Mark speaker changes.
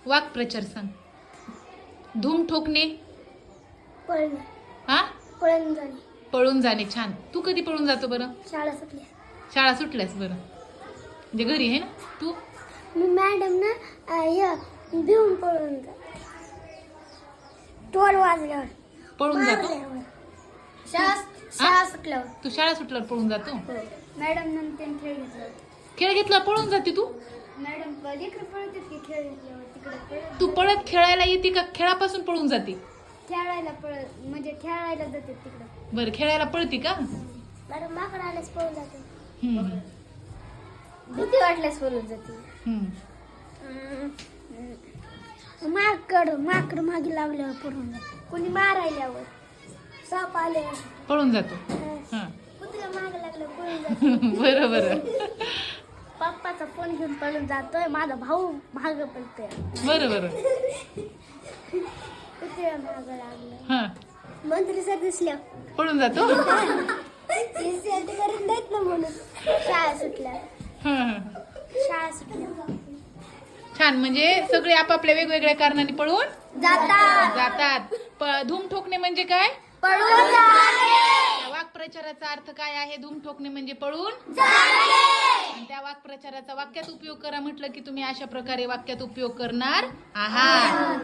Speaker 1: वाक्प्रचार सांग. धूम ठोकणे.
Speaker 2: पळणे.
Speaker 1: हा,
Speaker 2: पळून जाणे.
Speaker 1: पळून जाणे. छान. तू कधी पळून जातो बरं?
Speaker 2: शाळा सुटली.
Speaker 1: शाळा सुटल्यास बरं, म्हणजे घरी आहे ना तू?
Speaker 2: मी मॅडम ना भिवून पळून जाते. टोल वाजल्यावर
Speaker 1: पळून जातो.
Speaker 2: शाळा सुटल्यावर.
Speaker 1: तू शाळा सुटल्यावर पळून जातो.
Speaker 2: मॅडम नंतर खेळ घेतला.
Speaker 1: खेळ घेतला पळून जाते तू?
Speaker 2: मॅडम लेकरं पळत की खेळ घेतल्यावर तिकडे
Speaker 1: तू पळत खेळायला येते का खेळापासून पळून जाते?
Speaker 2: खेळायला पळत म्हणजे खेळायला जाते तिकडे.
Speaker 1: बरं, खेळायला पळती का?
Speaker 2: मॅडम माकड आल्यास पळून जाते.
Speaker 1: हम्म.
Speaker 2: भीती वाटल्यास पळून जाते.
Speaker 1: हम्म.
Speaker 2: माकड मागे लागल्यावर पळून जाते. कोणी मारायल्यावर, साप आल्यावर
Speaker 1: पळून जातो. हा.
Speaker 2: कुत्र्या मागे लागलं पळून जाते.
Speaker 1: बरं बरं.
Speaker 2: पप्पाचा फोन घेऊन पळून जातोय. माझा भाऊ माग पळतोय.
Speaker 1: बरं बरं.
Speaker 2: कुत्र्या माग लागलं.
Speaker 1: हा,
Speaker 2: मंत्री सर दिसल्या
Speaker 1: पळून जातो.
Speaker 2: करून देत ना म्हणून. शाळा सुटल्या.
Speaker 1: हा, हा.
Speaker 2: शाळा सुटल्या.
Speaker 1: छान. म्हणजे सगळे आपापल्या वेगवेगळ्या कारणाने पळून जातात. धूम ठोकणे म्हणजे काय?
Speaker 2: पळून
Speaker 1: त्या वाक्प्रचाराचा अर्थ काय आहे? धूम ठोकणे म्हणजे पळून आणि त्या वाक्प्रचाराचा वाक्यात उपयोग करा म्हटलं की तुम्ही अशा प्रकारे वाक्यात उपयोग करणार आहात.